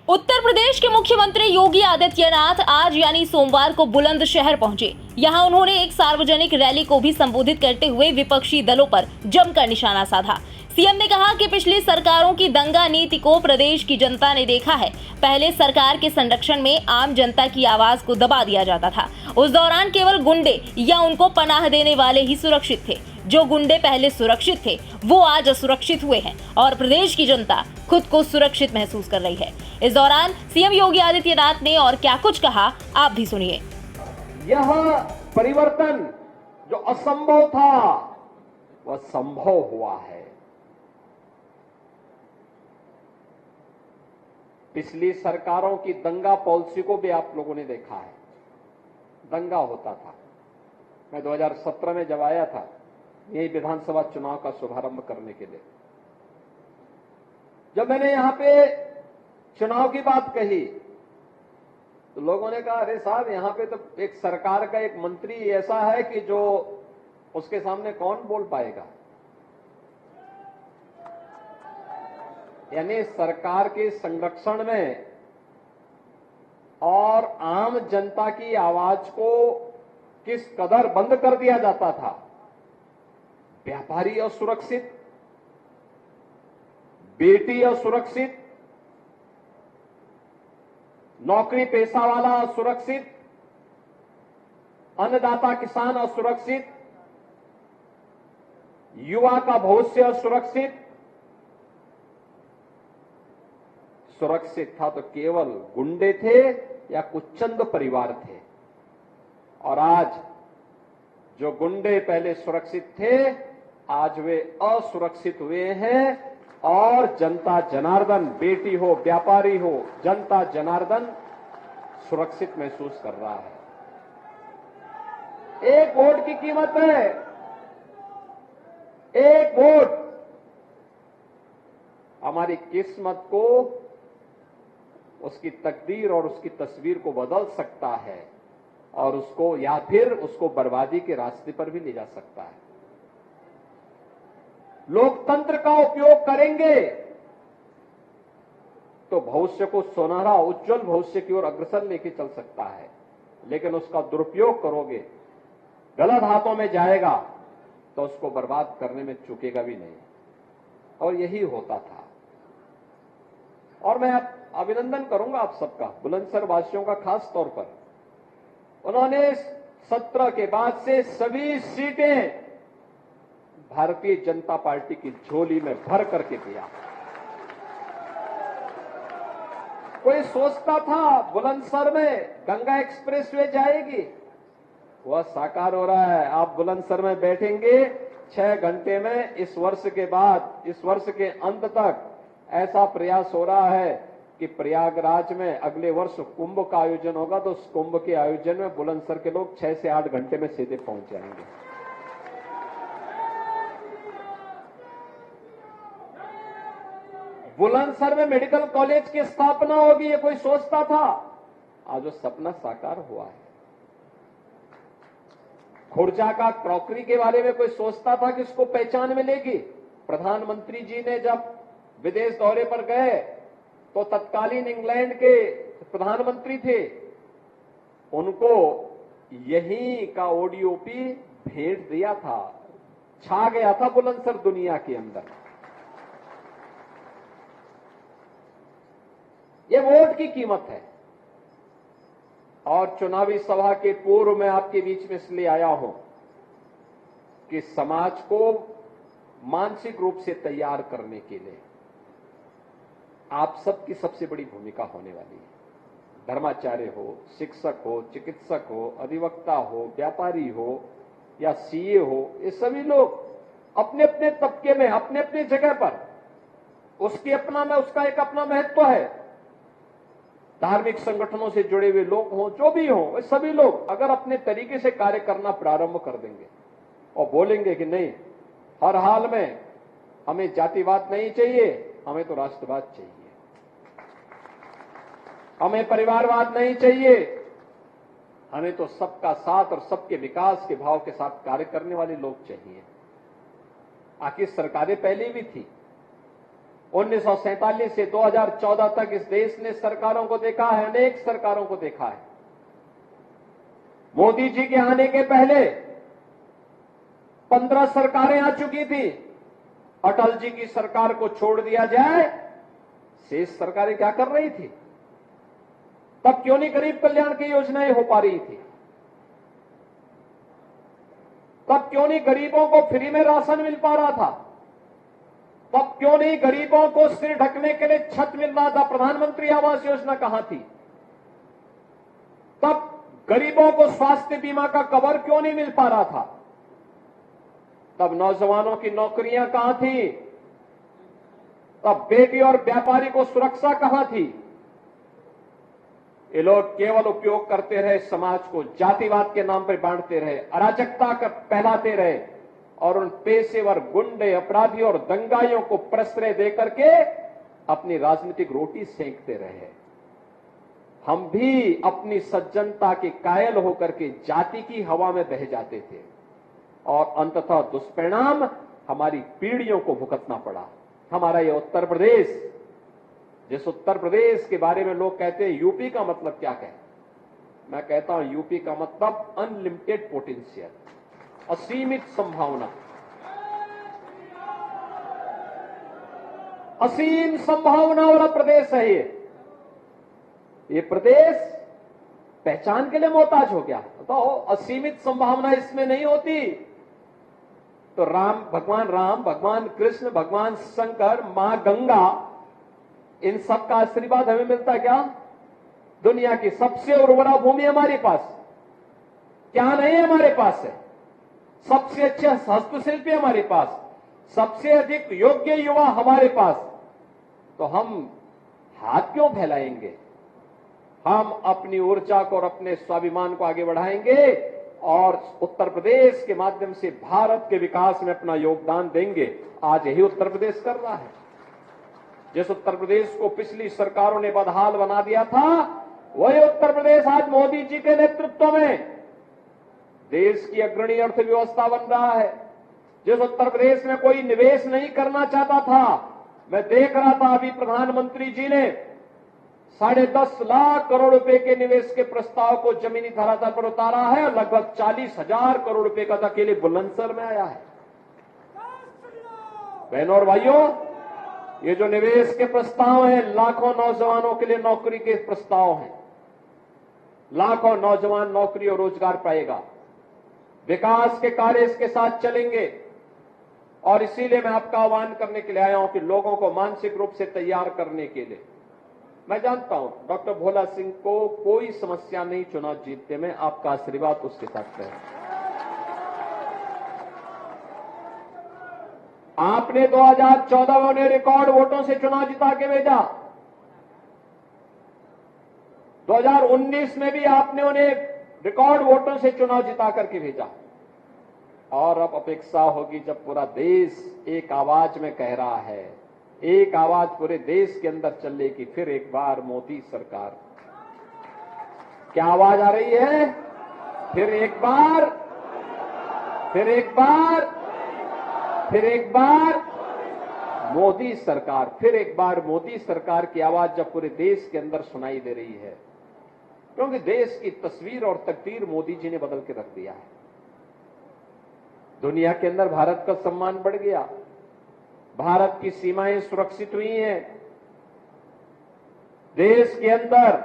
उत्तर प्रदेश के मुख्यमंत्री योगी आदित्यनाथ आज यानी सोमवार को बुलंदशहर पहुंचे। यहां उन्होंने एक सार्वजनिक रैली को भी संबोधित करते हुए विपक्षी दलों पर जमकर निशाना साधा। सीएम ने कहा कि पिछली सरकारों की दंगा नीति को प्रदेश की जनता ने देखा है। पहले सरकार के संरक्षण में आम जनता की आवाज को दबा दिया जाता था। उस दौरान केवल गुंडे या उनको पनाह देने वाले ही सुरक्षित थे। जो गुंडे पहले सुरक्षित थे वो आज असुरक्षित हुए हैं और प्रदेश की जनता खुद को सुरक्षित महसूस कर रही है। इस दौरान सीएम योगी आदित्यनाथ ने और क्या कुछ कहा, आप भी सुनिए। यह परिवर्तन जो असंभव था वह संभव हुआ है। पिछली सरकारों की दंगा पॉलिसी को भी आप लोगों ने देखा है। दंगा होता था। मैं 2017 में जब आया था यही विधानसभा चुनाव का शुभारंभ करने के लिए, जब मैंने यहां पे चुनाव की बात कही तो लोगों ने कहा, अरे साहब यहां पे तो एक सरकार का एक मंत्री ऐसा है कि जो उसके सामने कौन बोल पाएगा। यानी सरकार के संरक्षण में और आम जनता की आवाज को किस कदर बंद कर दिया जाता था। व्यापारी असुरक्षित, बेटी असुरक्षित, नौकरी पेशा वाला असुरक्षित, अन्नदाता किसान असुरक्षित, युवा का भविष्य असुरक्षित। सुरक्षित था तो केवल गुंडे थे या कुछ चंद परिवार थे। और आज जो गुंडे पहले सुरक्षित थे आज वे असुरक्षित हुए हैं और जनता जनार्दन, बेटी हो व्यापारी हो, जनता जनार्दन सुरक्षित महसूस कर रहा है। एक वोट की कीमत है, एक वोट हमारी किस्मत को, उसकी तकदीर और उसकी तस्वीर को बदल सकता है और उसको या फिर उसको बर्बादी के रास्ते पर भी ले जा सकता है। लोकतंत्र का उपयोग करेंगे तो भविष्य को सुनहरा उज्जवल भविष्य की ओर अग्रसर लेके चल सकता है, लेकिन उसका दुरुपयोग करोगे, गलत हाथों में जाएगा तो उसको बर्बाद करने में चूकेगा भी नहीं। और यही होता था। और मैं अभिनंदन करूंगा आप सबका, बुलंदशहर वासियों का खास तौर पर। उन्होंने सत्र के बाद से सभी सीटें भारतीय जनता पार्टी की झोली में भर करके दिया। कोई सोचता था बुलंदशहर में गंगा एक्सप्रेसवे जाएगी, वह साकार हो रहा है। आप बुलंदशहर में बैठेंगे 6 घंटे में। इस वर्ष के बाद, इस वर्ष के अंत तक ऐसा प्रयास हो रहा है कि प्रयागराज में अगले वर्ष कुंभ का आयोजन होगा तो उस कुंभ के आयोजन में बुलंदशहर के लोग 6 से 8 घंटे में सीधे पहुंच जाएंगे। बुलंदशहर में मेडिकल कॉलेज की स्थापना होगी, ये कोई सोचता था। आज वो सपना साकार हुआ है। खुर्जा का क्रॉकरी के बारे में कोई सोचता था कि इसको पहचान मिलेगी। प्रधानमंत्री जी ने जब विदेश दौरे पर गए तो तत्कालीन इंग्लैंड के प्रधानमंत्री थे, उनको यही का ओडीओपी भेंट दिया था। छा गया था बुलंदशहर दुनिया के अंदर। ये वोट की कीमत है। और चुनावी सभा के पूर्व में आपके बीच में इसलिए आया हूं कि समाज को मानसिक रूप से तैयार करने के लिए आप सबकी सबसे बड़ी भूमिका होने वाली है। धर्माचार्य हो, शिक्षक हो, चिकित्सक हो, अधिवक्ता हो, व्यापारी हो या सीए हो, ये सभी लोग अपने अपने तबके में, अपने अपने जगह पर उसका एक अपना महत्व है। धार्मिक संगठनों से जुड़े हुए लोग हों, जो भी हों, वे सभी लोग अगर अपने तरीके से कार्य करना प्रारंभ कर देंगे और बोलेंगे कि नहीं, हर हाल में हमें जातिवाद नहीं चाहिए, हमें तो राष्ट्रवाद चाहिए, हमें परिवारवाद नहीं चाहिए, हमें तो सबका साथ और सबके विकास के भाव के साथ कार्य करने वाले लोग चाहिए। आखिर सरकारें पहले भी थी, 1947 से 2014 तक इस देश ने सरकारों को देखा है, अनेक सरकारों को देखा है। मोदी जी के आने के पहले 15 सरकारें आ चुकी थी। अटल जी की सरकार को छोड़ दिया जाए, शेष सरकारें क्या कर रही थी? तब क्यों नहीं गरीब कल्याण की योजनाएं हो पा रही थी? तब क्यों नहीं गरीबों को फ्री में राशन मिल पा रहा था? तब क्यों नहीं गरीबों को सिर ढकने के लिए छत मिल रहा था? प्रधानमंत्री आवास योजना कहां थी? तब गरीबों को स्वास्थ्य बीमा का कवर क्यों नहीं मिल पा रहा था? तब नौजवानों की नौकरियां कहां थी? तब बेटी और व्यापारी को सुरक्षा कहां थी? ये लोग केवल उपयोग करते रहे, समाज को जातिवाद के नाम पर बांटते रहे, अराजकता का फैलाते रहे और उन पेशेवर गुंडे, अपराधी और दंगाइयों को प्रश्रय देकर के अपनी राजनीतिक रोटी सेंकते रहे। हम भी अपनी सज्जनता के कायल होकर के जाति की हवा में बह जाते थे और अंततः दुष्परिणाम हमारी पीढ़ियों को भुगतना पड़ा। हमारा ये उत्तर प्रदेश, जिस उत्तर प्रदेश के बारे में लोग कहते हैं यूपी का मतलब क्या है, मैं कहता हूं यूपी का मतलब अनलिमिटेड पोटेंशियल, असीमित संभावना, असीम संभावना वाला प्रदेश है ये प्रदेश पहचान के लिए मोहताज हो गया। तो असीमित संभावना इसमें नहीं होती तो भगवान राम, भगवान कृष्ण, भगवान शंकर, मां गंगा, इन सब का आशीर्वाद हमें मिलता क्या? दुनिया की सबसे उर्वरा भूमि हमारे पास क्या नहीं है? हमारे पास है सबसे अच्छे हस्तशिल्पी हमारे पास, सबसे अधिक योग्य युवा हमारे पास। तो हम हाथ क्यों फैलाएंगे? हम अपनी ऊर्जा को और अपने स्वाभिमान को आगे बढ़ाएंगे और उत्तर प्रदेश के माध्यम से भारत के विकास में अपना योगदान देंगे। आज यही उत्तर प्रदेश कर रहा है। जिस उत्तर प्रदेश को पिछली सरकारों ने बदहाल बना दिया था, वही उत्तर प्रदेश आज मोदी जी के नेतृत्व में देश की अग्रणी अर्थव्यवस्था बन रहा है। जिस उत्तर प्रदेश में कोई निवेश नहीं करना चाहता था, मैं देख रहा था अभी प्रधानमंत्री जी ने 10.5 लाख करोड़ रुपए के निवेश के प्रस्ताव को जमीनी धरातल पर उतारा है। लगभग 40,000 करोड़ रुपए का अकेले बुलंदशहर में आया है। बहनों और भाइयों, ये जो निवेश के प्रस्ताव हैं, लाखों नौजवानों के लिए नौकरी के प्रस्ताव हैं। लाखों नौजवान नौकरी और रोजगार पाएगा। विकास के कार्य इसके साथ चलेंगे और इसीलिए मैं आपका आह्वान करने के लिए आया हूं कि लोगों को मानसिक रूप से तैयार करने के लिए। मैं जानता हूं डॉक्टर भोला सिंह को कोई समस्या नहीं चुनाव जीतने में, आपका आशीर्वाद उसके साथ है। आपने 2014 में उन्हें रिकॉर्ड वोटों से चुनाव जिता के भेजा। 2019 में भी आपने उन्हें रिकॉर्ड वोटों से चुनाव जिता करके भेजा और अब अपेक्षा होगी जब पूरा देश एक आवाज में कह रहा है, एक आवाज पूरे देश के अंदर चलेगी, फिर एक बार मोदी सरकार। क्या आवाज आ रही है? फिर एक बार, फिर एक बार, फिर एक बार मोदी सरकार, फिर एक बार मोदी सरकार की आवाज जब पूरे देश के अंदर सुनाई दे रही है, क्योंकि देश की तस्वीर और तकदीर मोदी जी ने बदल के रख दिया है। दुनिया के अंदर भारत का सम्मान बढ़ गया, भारत की सीमाएं सुरक्षित हुई हैं, देश के अंदर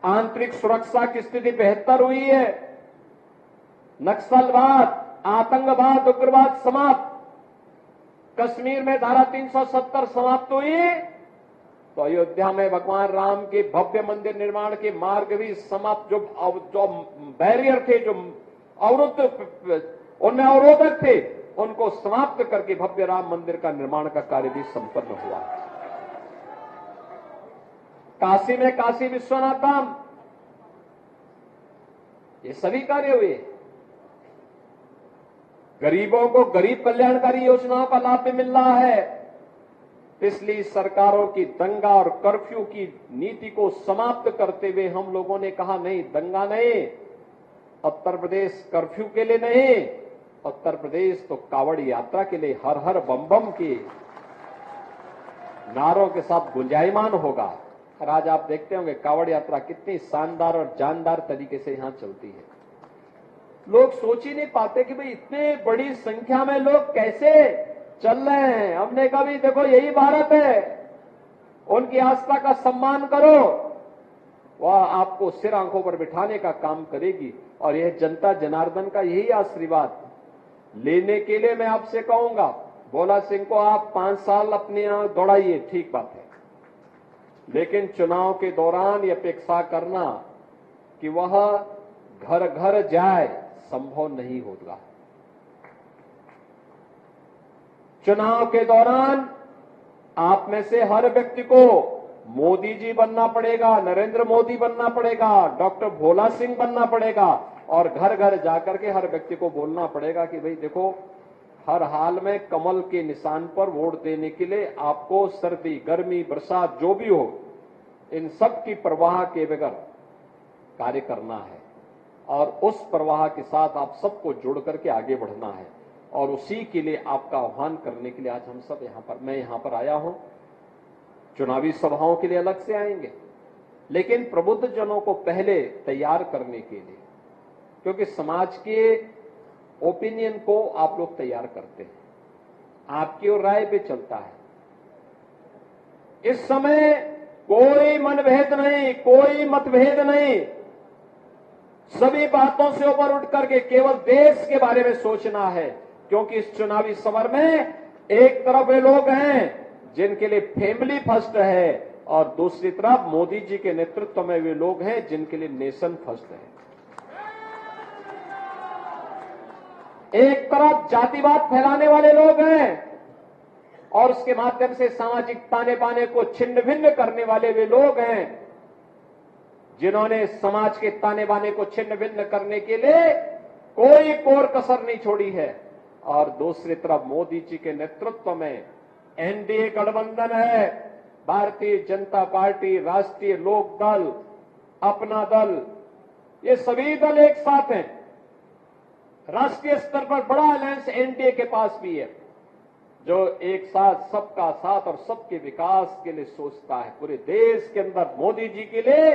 आंतरिक सुरक्षा की स्थिति बेहतर हुई है, नक्सलवाद, आतंकवाद, उग्रवाद समाप्त, कश्मीर में धारा 370 समाप्त हुई, तो अयोध्या में भगवान राम के भव्य मंदिर निर्माण के मार्ग भी समाप्त, जो बैरियर थे, जो अवरुद्ध, उनमें अवरोधक थे, उनको समाप्त करके भव्य राम मंदिर का निर्माण का कार्य भी संपन्न हुआ। काशी में काशी विश्वनाथ धाम, ये सभी कार्य हुए। गरीबों को गरीब कल्याणकारी योजनाओं का लाभ भी मिल रहा है। पिछली सरकारों की दंगा और कर्फ्यू की नीति को समाप्त करते हुए हम लोगों ने कहा नहीं, दंगा नहीं, उत्तर प्रदेश कर्फ्यू के लिए नहीं, उत्तर प्रदेश तो कावड़ यात्रा के लिए, हर हर बम बम की। नारों के साथ गुंजायमान होगा। और आज आप देखते होंगे कावड़ यात्रा कितनी शानदार और जानदार तरीके से यहां चलती है। लोग सोच ही नहीं पाते कि भाई इतने बड़ी संख्या में लोग कैसे चल रहे हैं। हमने कहा भी देखो यही भारत है, उनकी आस्था का सम्मान करो, वह आपको सिर आंखों पर बिठाने का काम करेगी। और यह जनता जनार्दन का यही आशीर्वाद लेने के लिए मैं आपसे कहूंगा, भोला सिंह को आप 5 साल अपने यहां दौड़ाइए, ठीक बात है, लेकिन चुनाव के दौरान यह अपेक्षा करना कि वह घर घर जाए संभव नहीं होगा। चुनाव के दौरान आप में से हर व्यक्ति को मोदी जी बनना पड़ेगा, नरेंद्र मोदी बनना पड़ेगा, डॉक्टर भोला सिंह बनना पड़ेगा और घर घर जाकर के हर व्यक्ति को बोलना पड़ेगा कि भाई देखो, हर हाल में कमल के निशान पर वोट देने के लिए आपको सर्दी, गर्मी, बरसात जो भी हो, इन सब की परवाह के बगैर कार्य करना है और उस परवाह के साथ आप सबको जोड़ करके आगे बढ़ना है। और उसी के लिए आपका आह्वान करने के लिए आज हम सब मैं यहां पर आया हूं। चुनावी सभाओं के लिए अलग से आएंगे, लेकिन प्रबुद्ध जनों को पहले तैयार करने के लिए, क्योंकि समाज के ओपिनियन को आप लोग तैयार करते हैं, आपकी और राय पे चलता है। इस समय कोई मनभेद नहीं, कोई मतभेद नहीं, सभी बातों से ऊपर उठ करके केवल देश के बारे में सोचना है। क्योंकि इस चुनावी समर में एक तरफ वे लोग हैं जिनके लिए फैमिली फर्स्ट है और दूसरी तरफ मोदी जी के नेतृत्व में वे लोग हैं जिनके लिए नेशन फर्स्ट है। एक तरफ जातिवाद फैलाने वाले लोग हैं और उसके माध्यम से सामाजिक ताने बाने को छिन्न भिन्न करने वाले वे लोग हैं जिन्होंने समाज के ताने बाने को छिन्न भिन्न करने के लिए कोई कोर कसर नहीं छोड़ी है। और दूसरी तरफ मोदी जी के नेतृत्व में एनडीए गठबंधन है, भारतीय जनता पार्टी, राष्ट्रीय लोक दल, अपना दल, ये सभी दल एक साथ हैं। राष्ट्रीय स्तर पर बड़ा अलायंस एनडीए के पास भी है जो एक साथ सबका साथ और सबके विकास के लिए सोचता है। पूरे देश के अंदर मोदी जी के लिए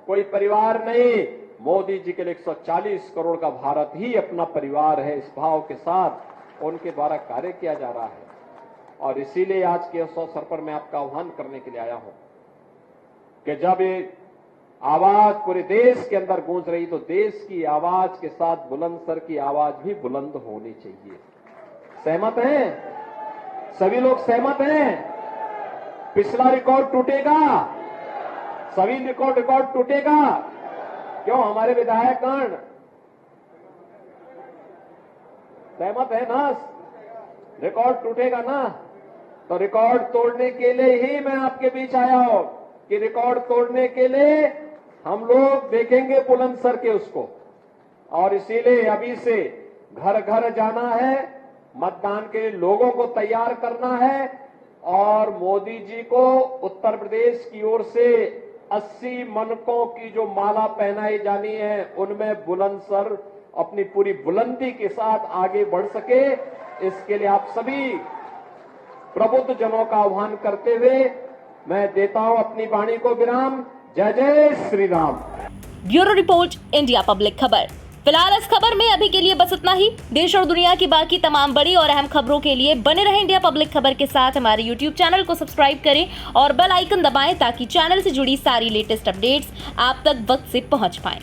कोई परिवार नहीं, मोदी जी के लिए 140 करोड़ का भारत ही अपना परिवार है। इस भाव के साथ उनके द्वारा कार्य किया जा रहा है और इसीलिए आज के इस अवसर पर मैं आपका आह्वान करने के लिए आया हूं कि जब ये आवाज पूरे देश के अंदर गूंज रही तो देश की आवाज के साथ बुलंदशहर की आवाज भी बुलंद होनी चाहिए। सहमत हैं? सभी लोग सहमत हैं? पिछला रिकॉर्ड टूटेगा, सभी रिकॉर्ड टूटेगा। क्यों? हमारे विधायकगण सहमत है ना? रिकॉर्ड टूटेगा ना? तो रिकॉर्ड तोड़ने के लिए ही मैं आपके बीच आया हूं कि रिकॉर्ड तोड़ने के लिए हम लोग देखेंगे बुलंदशहर के उसको। और इसीलिए अभी से घर घर जाना है, मतदान के लिए लोगों को तैयार करना है और मोदी जी को उत्तर प्रदेश की ओर से 80 मनकों की जो माला पहनाई जानी है उनमें बुलंदशहर अपनी पूरी बुलंदी के साथ आगे बढ़ सके, इसके लिए आप सभी प्रबुद्ध जनों का आह्वान करते हुए मैं देता हूं अपनी वाणी को विराम। जय जय Shri Ram. Bureau report, India public खबर। फिलहाल इस खबर में अभी के लिए बस इतना ही। देश और दुनिया की बाकी तमाम बड़ी और अहम खबरों के लिए बने रहें इंडिया पब्लिक खबर के साथ। हमारे YouTube चैनल को सब्सक्राइब करें और बेल आइकन दबाएं ताकि चैनल से जुड़ी सारी लेटेस्ट अपडेट्स आप तक वक्त से पहुंच पाएं।